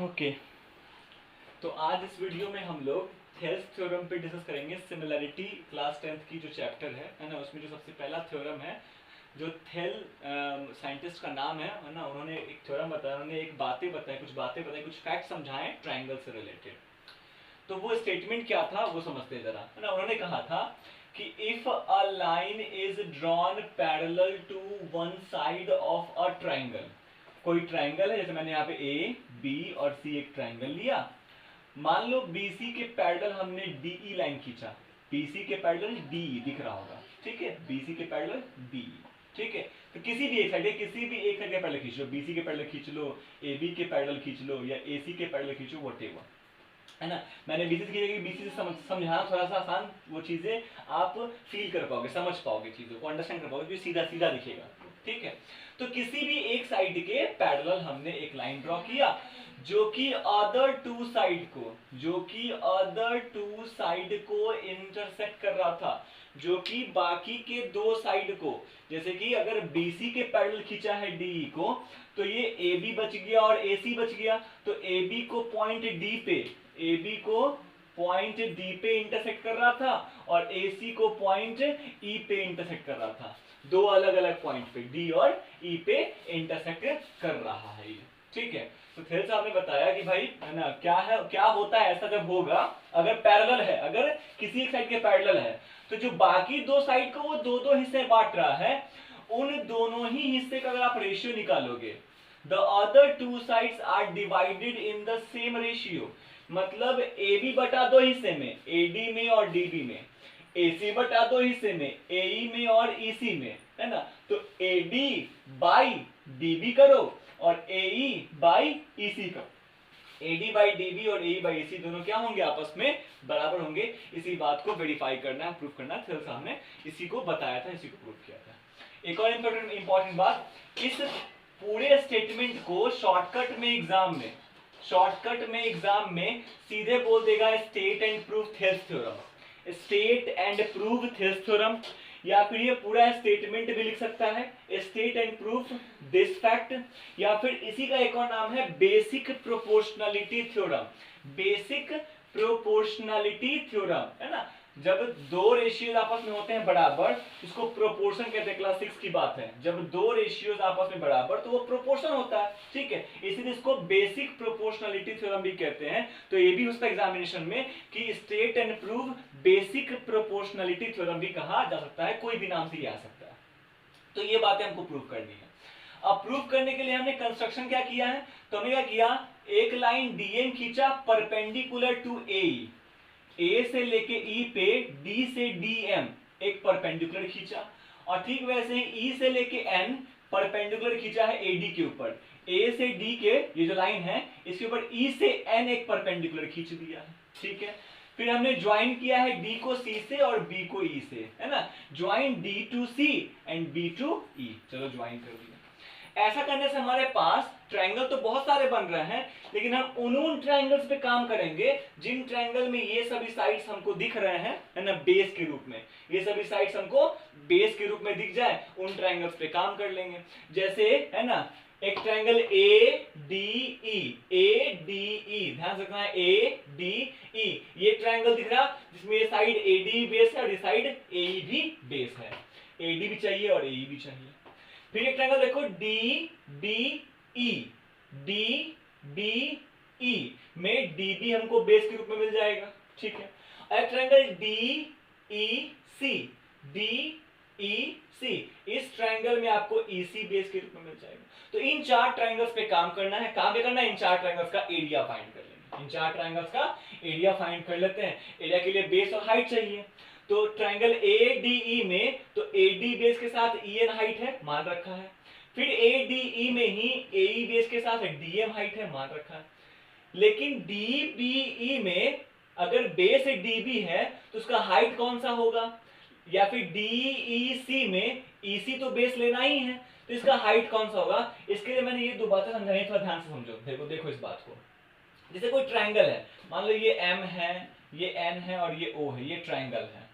Okay तो आज इस वीडियो में हम लोग थेल्स थ्योरम पे डिस्कस करेंगे। सिमिलरिटी क्लास 10th की जो चैप्टर है ना, उसमें जो सबसे पहला थ्योरम है, जो थेल साइंटिस्ट का नाम है ना, उन्होंने एक थ्योरम बताया, उन्होंने एक बातें बताई, कुछ फैक्ट समझाएं ट्राइंगल से रिलेटेड। तो वो स्टेटमेंट क्या था वो समझते हैं जरा, है ना। उन्होंने कहा था कि if a line is drawn parallel to one side of a triangle, कोई ट्राइंगल है, जैसे मैंने यहाँ पे ए बी और सी एक ट्राइंगल लिया, मान लो BC के पैरेलल हमने DE लाइन खींचा, BC के पैरेलल DE दिख रहा होगा, ठीक है, BC के पैरेलल DE, ठीक है। तो किसी भी एक साइड, किसी भी एक साइड के पैरेलल खींच लो, BC के पैरेलल खींच लो, AB के पैरेलल खींच लो, या AC के पैरेलल खींचो, व्हाटएवर, है ना। मैंने BC से खींचा, BC से समझाना थोड़ा सा आसान, वो चीजें आप फील कर पाओगे, समझ पाओगे, चीजों को अंडरस्टैंड कर पाओगे, जो सीधा सीधा दिखेगा, ठीक है। तो किसी भी एक साइड के पैरेलल हमने एक लाइन ड्रॉ किया जो कि अदर टू साइड को इंटरसेक्ट कर रहा था, जो कि बाकी के दो साइड को, जैसे कि अगर BC के पैरेलल खींचा है DE को, तो ये AB बच गया और AC बच गया, तो AB को पॉइंट D पे इंटरसेक्ट कर रहा था और AC को पॉइंट E पे इंटरसेक्ट कर रहा था। दो अलग अलग पॉइंट पे D और E पे इंटरसेक्ट कर रहा है ये, ठीक है। तो थेल साहब ने बताया कि भाई, है ना, क्या होता है ऐसा जब होगा, अगर पैरेलल है, अगर किसी एक साइड के पैरेलल है, तो जो बाकी दो साइड को वो दो हिस्से बांट रहा है, उन दोनों ही हिस्से का अगर आप रेशियो निकालोगे, the other two sides are divided in the same ratio, मतलब AB बटा दो हिस्से में, AD में और DB में, AC बटा दो हिस्से में, AE में और EC में, है ना। तो AD बाई DB करो और AE बाई EC करो, AD बाई DB और AE बाई EC दोनों क्या होंगे, आपस में बराबर होंगे। इसी बात को वेरीफाई करना है, प्रूफ करना है, थेल साहब ने इसी को बताया था, इसी को प्रूफ किया था। एक और इंपॉर्टेंट बात, इस पूरे स्टेटमेंट को शॉर्टकट में एग्जाम में सीधे बोल देगा state and prove Thales theorem, state and prove Thales theorem, या फिर ये पूरा स्टेटमेंट भी लिख सकता है, state and proof this fact, या फिर इसी का एक और नाम है बेसिक प्रोपोर्शनलिटी थ्योरम, है ना। जब दो रेशियोज आपस में होते हैं बराबर, इसको प्रोपोर्शन कहते हैं, क्लास 6 की बात है। जब दो रेशियोज आपस में बराबर तो वो प्रोपोर्शन होता है, ठीक है, इसीलिए इसको बेसिक प्रोपोर्शनलिटी थ्योरम भी कहते हैं। तो ये भी उसका एग्जामिनेशन में कि state and prove basic proportionality theorem भी कहा जा सकता है, कोई भी नाम से ही आ सकता है। तो ये बातें हमको प्रूव करनी है। अब प्रूव करने के लिए हमने कंस्ट्रक्शन क्या किया है, तो हमने क्या किया, एक लाइन DM खींचा परपेंडिकुलर टू A से लेके E पे, D से DM एक परपेंडिकुलर खींचा, और ठीक वैसे ही E से लेके N परपेंडिकुलर खींचा है AD के ऊपर। A से D के ये जो लाइन है, इसके ऊपर E से N एक परपेंडिकुलर खींच दिया है, ठीक है। फिर हमने ज्वाइन किया है D को C से और B को E से, है ना, join D to C and B to E, चलो ज्वाइन कर दिया। ऐसा करने से हमारे पास ट्रायंगल तो बहुत सारे बन रहे हैं, लेकिन हम उन ट्रायंगल्स पे काम करेंगे जिन ट्रायंगल में ये सभी साइड्स हमको दिख रहे हैं, है ना, बेस के रूप में, ये सभी साइड्स हमको बेस के रूप में दिख जाए, उन ट्रायंगल्स पे काम कर लेंगे। जैसे, है ना, एक ट्रायंगल ADE, ध्यान रखना है, ADE, ये ट्रायंगल दिख रहा जिसमें ये साइड AD बेस है और ये साइड AE भी बेस है, AD भी चाहिए और AE भी चाहिए। फिर एक ट्रायंगल देखो DBE में DB हमको बेस के रूप में मिल जाएगा, ठीक है। एक ट्रायंगल DEC, इस ट्रायंगल में आपको EC बेस के रूप में मिल जाएगा। तो इन चार ट्रायंगल्स पे काम करना है, इन चार ट्रायंगल्स का एरिया फाइंड कर लेंगे, इन चार ट्रायंगल्स का एरिया फाइंड कर लेते हैं। एरिया के लिए बेस और हाइट चाहिए, तो ट्रायंगल ADE में तो AD बेस के साथ EN हाइट है, मान रखा है। फिर ADE में ही AE बेस के साथ DM हाइट है, मान रखा है। लेकिन DBE में अगर बेस DB है तो उसका हाइट कौन सा होगा, या फिर DEC में EC तो बेस लेना ही है, तो इसका हाइट कौन सा होगा। इसके लिए मैंने ये दो बातें समझाई, थोड़ा ध्यान से समझो, देखो इस बात को। जैसे कोई ट्रायंगल है, मान लो ये M है, ये N है और ये O है, ये ट्रायंगल है,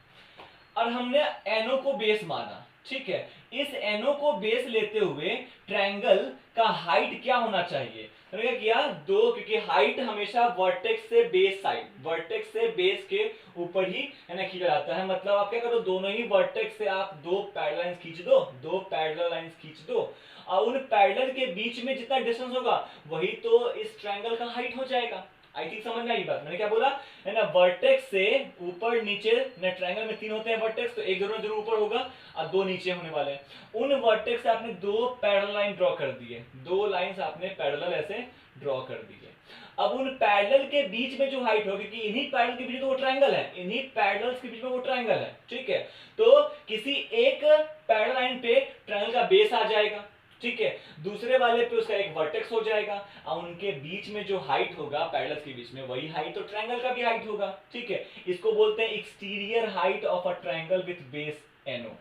और हमने NO को बेस माना, ठीक है। इस NO को बेस लेते हुए ट्रायंगल का हाइट क्या होना चाहिए? तो क्या किया दो, क्योंकि हाइट हमेशा वर्टेक्स से बेस साइड, वर्टेक्स से बेस के ऊपर ही है ना खींचा जाता है। मतलब आप क्या करो, दोनों ही वर्टेक्स से आप दो पैरेलल लाइंस खींच दो, दो पैरेलल लाइंस खींच दो, और उन पैरेलल के बीच में जितना डिस्टेंस होगा वही तो इस ट्रायंगल का हाइट हो जाएगा। आई थिंक समझ में आई बात। मैंने क्या बोला है ना, वर्टेक्स से ऊपर नीचे ना, ट्रायंगल में 3 होते हैं वर्टेक्स, तो एक जरूर ऊपर होगा और 2 नीचे होने वाले हैं। उन वर्टेक्स से आपने 2 पैरेलल लाइन ड्रॉ कर दिए, 2 लाइंस आपने पैरेलल ऐसे ड्रॉ कर दिए। अब उन पैरेलल के बीच में जो हाइट होगी, क्योंकि इन्हीं पैरेलल के बीच में तो वो ट्रायंगल है, इन्हीं पैरेलल्स के बीच में वो ट्रायंगल है, ठीक है। तो किसी एक पैरेलल लाइन पे ट्रायंगल का बेस आ जाएगा, ठीक है, दूसरे वाले पे उसका एक वर्टेक्स हो जाएगा, और उनके बीच में जो हाइट होगा पैरेलल्स के बीच में वही हाइट तो ट्रायंगल का भी हाइट होगा, ठीक है। इसको बोलते हैं exterior height of a triangle with base NO।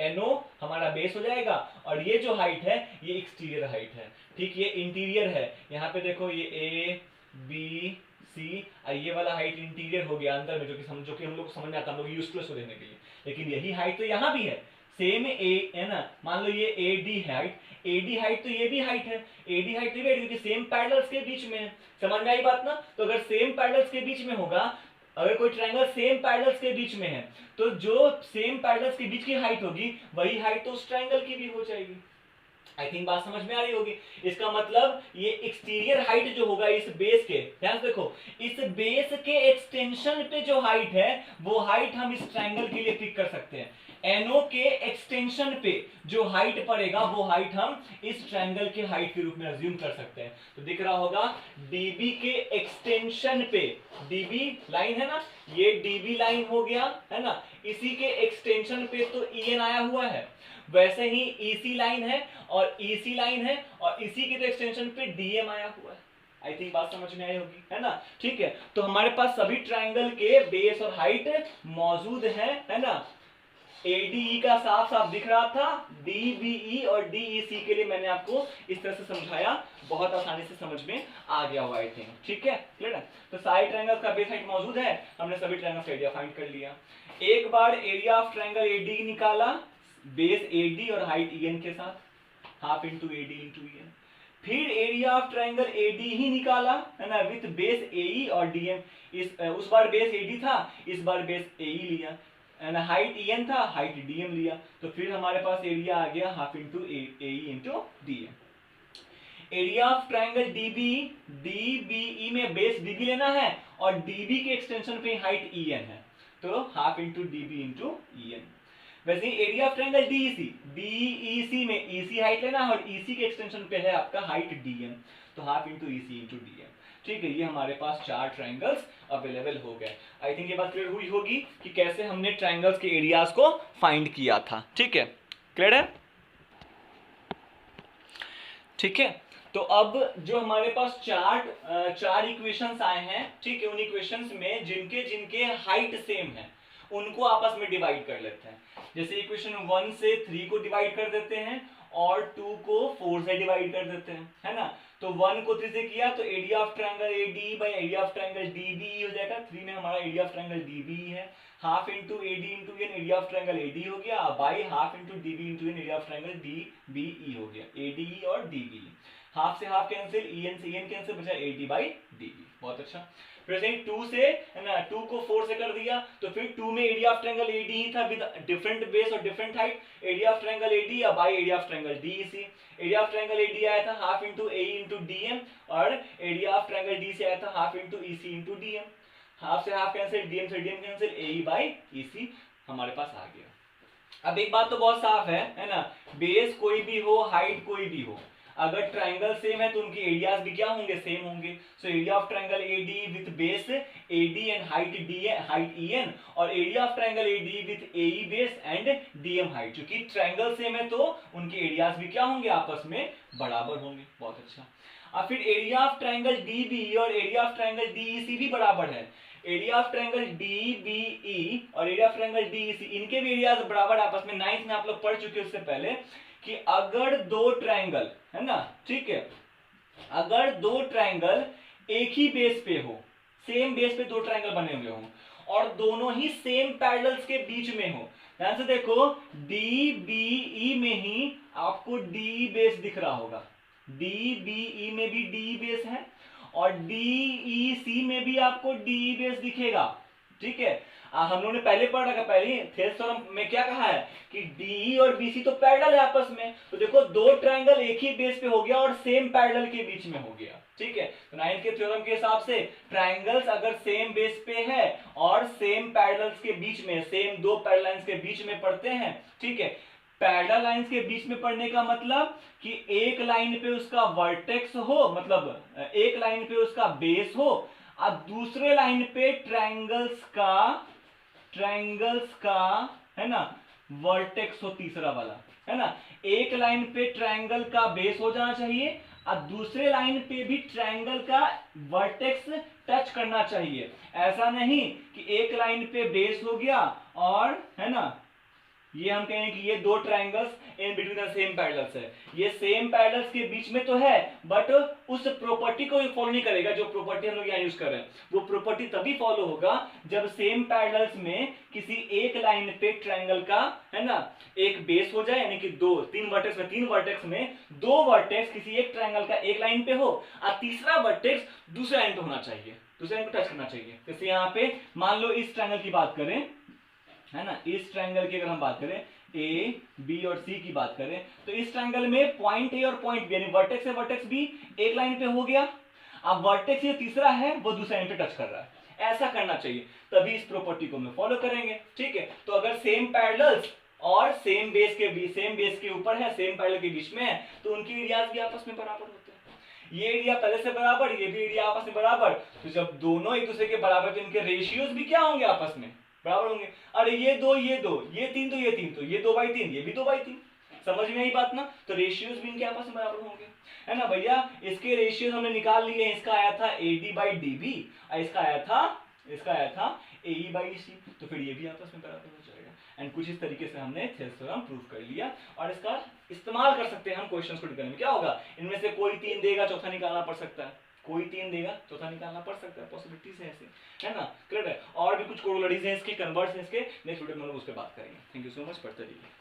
NO हमारा बेस हो जाएगा और ये जो हाइट है ये एक्सटीरियर हाइट है, ठीक। ये इंटीरियर है, यहाँ पे देखो ये ABC और ये वाला हाइट इंटीरियर हो गया अंदर में, जो कि हम लोग को समझ में आता है, हम लोग यूजलेस को देने के लिए। लेकिन यही हाइट तो यहाँ भी है, सेम ए है ना। मान लो ये AD हाइट, AD हाइट तो ये भी हाइट है, AD हाइट तो ये क्योंकि सेम पैरेलल्स के बीच में है। समझ में आई बात ना। तो अगर सेम पैरेलल्स के बीच में होगा, अगर कोई ट्रायंगल सेम पैरेलल्स के बीच में है, तो जो सेम पैरेलल्स के बीच की हाइट होगी वही हाइट तो उस ट्रायंगल की भी हो जाएगी। आई थिंक बात समझ में आ रही होगी। इसका मतलब ये एक्सटीरियर हाइट जो होगा इस बेस के, ध्यान से देखो, इस बेस के एक्सटेंशन पे जो हाइट है वो हाइट हम इस ट्रायंगल के लिए पिक कर सकते हैं। NO के एक्सटेंशन पे जो हाइट पड़ेगा वो हाइट हम इस ट्रायंगल के हाइट के रूप में अज्यूम कर सकते हैं। तो दिख रहा होगा DB के एक्सटेंशन पे, DB लाइन है ना, ये DB लाइन हो गया है ना, इसी के एक्सटेंशन पे तो EN आया हुआ है। वैसे ही EC लाइन है और EC लाइन है और इसी के तो एक्सटेंशन पे DM आया हुआ है। आई थिंक बात समझ में आई होगी, है ना, ठीक है। तो हमारे पास सभी ट्रायंगल के बेस और हाइट मौजूद है ना। ADE का साफ साफ दिख रहा था, DBE और DEC के लिए मैंने आपको इस तरह से समझाया, बहुत आसानी से समझ में आ गया हुआ आई थिंक, ठीक है, क्लियर है। तो सारे ट्रायंगल्स का बेस हाइट मौजूद है, हमने सभी ट्रायंगल्स का एरिया फाइंड कर लिया। एक बार एरिया ऑफ ट्रायंगल AD निकाला, बेस AD और हाइट EN के साथ, half into AD into EN। फिर एरिया ऑफ ट्रायंगल AD ही निकाला है ना, विथ बेस AE और DM। उस बार बेस AD था, इस बार बेस AE लिया, हाइट EN था, हाइट DM लिया। तो फिर हमारे पास एरिया आ गया half into AE into DM। Area of triangle DBE में बेस DB लेना है और DB के एक्सटेंशन पे हाइट EN है, तो half into DB into EN। वैसे ही एरिया ऑफ ट्रायंगल DEC में EC हाइट लेना है और EC के एक्सटेंशन पे है आपका हाइट DM, तो half into EC into DM, ठीक है। ये हमारे पास 4 ट्रायंगल्स अवेलेबल हो गए। आई थिंक ये बात क्लियर हुई होगी कि कैसे हमने ट्रायंगल्स के एरियाज को फाइंड किया था, ठीक है, क्लियर है, ठीक है। तो अब जो हमारे पास चार इक्वेशंस आए हैं, ठीक है, उन इक्वेशंस में जिनके जिनके हाइट सेम है उनको आपस में डिवाइड कर लेते हैं। जैसे इक्वेशन 1 से 3 को डिवाइड कर देते हैं और 2 को 4 से डिवाइड कर देते हैं, है ना। तो 1 को 3 से किया तो area of triangle AD by area of triangle DBE हो जाएगा। 3 में हमारा एरिया ऑफ ट्रायंगल DBE है, half into AD into EN area of triangle AD हो गया, by half into DB into EN area of triangle DBE हो गया। ADE और DBE, हाफ से हाफ कैंसिल, EN से EN कैंसिल, बचा AD by DB। बहुत अच्छा। फिर से 2 से है ना, 2 को 4 से कर दिया तो फिर 2 में एरिया ऑफ ट्रायंगल AD ही था विद डिफरेंट बेस और different height, area of triangle AD या by area of triangle DEC। Area of triangle AD आया था half into AE into DM और एरिया ऑफ ट्रायंगल DEC आया था half into EC into DM। Half से half cancel, DM से DM cancel, AE by EC हमारे पास आ गया। अब एक बात तो बहुत साफ है ना, बेस कोई भी हो, हाइट कोई भी हो, अगर ट्रायंगल सेम है तो उनके एरियाज भी क्या होंगे, सेम होंगे। So area of triangle AD with base AD and height EN और area of triangle AD with AE base and DM height, क्योंकि ट्रायंगल सेम है तो उनके एरियाज भी क्या होंगे, आपस में बराबर होंगे। बहुत अच्छा। अब फिर एरिया ऑफ ट्रायंगल DBE और एरिया ऑफ ट्रायंगल DEC भी बराबर है। एरिया ऑफ ट्रायंगल DBE और एरिया ऑफ ट्रायंगल DEC, इनके भी एरियाज बराबर आपस में। 9th में आप लोग पढ़ चुके उससे पहले कि अगर दो ट्रायंगल है ना, ठीक है, अगर दो ट्रायंगल एक ही बेस पे हो, सेम बेस पे दो ट्रायंगल बने हुए हो और दोनों ही सेम पैरेलल्स के बीच में हो, ध्यान से देखो, डी बी ई में ही आपको डी बेस दिख रहा होगा, डी बी ई में भी डी बेस है और डी ई सी में भी आपको डी बेस दिखेगा, ठीक है। हम लोगों ने पहले पढ़ रखा, पहले थेल्स थ्योरम में क्या कहा है कि डी और बीसी तो पैरेलल है आपस में, तो देखो दो ट्रायंगल एक ही बेस पे हो गया और सेम पैरेलल के बीच में हो गया, ठीक है। तो नाइन्थ के थ्योरम के हिसाब से ट्रायंगल्स अगर सेम बेस पे है और सेम पैरेलल्स के बीच में, सेम दो पैरेलल लाइंस के बीच में पड़ते हैं, ठीक है। पैरेलल लाइंस के बीच में पड़ने का मतलब कि एक लाइन पे उसका वर्टेक्स हो, मतलब एक लाइन पे उसका बेस हो, अब दूसरे लाइन पे ट्रायंगल्स का है ना वर्टेक्स हो, तीसरा वाला, है ना। एक लाइन पे ट्रायंगल का बेस हो जाना चाहिए, अब दूसरे लाइन पे भी ट्रायंगल का वर्टेक्स टच करना चाहिए। ऐसा नहीं कि एक लाइन पे बेस हो गया और है ना ये हम कहें कि ये दो triangles in between the same parallels है, ये सेम पैरेलल्स के बीच में तो है बट उस प्रॉपर्टी को फॉलो नहीं करेगा जो प्रॉपर्टी हम लोग यहाँ यूज कर रहे हैं। वो प्रॉपर्टी तभी फॉलो होगा जब सेम पैरेलल्स में किसी एक लाइन पे ट्रायंगल का है ना एक बेस हो जाए, यानी कि तीन वर्टेक्स में दो वर्टेक्स किसी एक ट्रायंगल का एक लाइन पे हो और तीसरा वर्टेक्स दूसरे लाइन पे होना चाहिए, दूसरे लाइन पे टच करना चाहिए। जैसे यहाँ पे मान लो इस ट्रायंगल की बात करें, है ना, इस ट्रायंगल की अगर हम बात करें, ए बी और सी की बात करें, तो इस ट्रायंगल में पॉइंट ए और पॉइंट बी यानी वर्टेक्स से वर्टेक्स बी एक लाइन पे हो गया, अब वर्टेक्स ये तीसरा है वो दूसरे लाइन पे टच कर रहा है, ऐसा करना चाहिए, तभी इस प्रॉपर्टी को हम फॉलो करेंगे, ठीक है। तो अगर सेम पैरेलल्स और सेम बेस के ऊपर है, सेम पैरेलल के बीच में है, तो उनकी एरियाज भी आपस में बराबर होते हैं। ये एरिया पहले से बराबर, ये भी एरिया आपस में बराबर, तो जब दोनों एक दूसरे के बराबर, तो इनके रेशियोज भी क्या होंगे, आपस में बराबर होंगे। अरे ये दो ये तीन तो ये तीन, तो ये 2/3 ये भी 2/3, समझ में आई बात ना। तो रेशियोज भी इनके आपस में बराबर होंगे, है ना भैया। इसके रेशियोज हमने निकाल लिए, इसका आया था AD/DB और इसका आया था AE/EC, तो फिर ये भी आपस में बराबर हो जाएगा। एंड कुछ इस तरीके से हमने थेल्स थ्योरम प्रूव कर लिया और इसका इस्तेमाल कर सकते हैं हम क्वेश्चंस को निकालने में। क्या होगा, इनमें से कोई 3 देगा चौथा निकालना पड़ सकता है, कोई 3 देगा चौथा निकालना पड़ सकता है, पॉसिबिलिटीज है ऐसे, है ना, क्लियर है। और भी कुछ कोरोलरीज हैं इसके, कन्वर्ट्स हैं इसके, नेक्स्ट वीडियो में हम लोग उस पर बात करेंगे। थैंक यू सो मच, पढ़ते रहिए।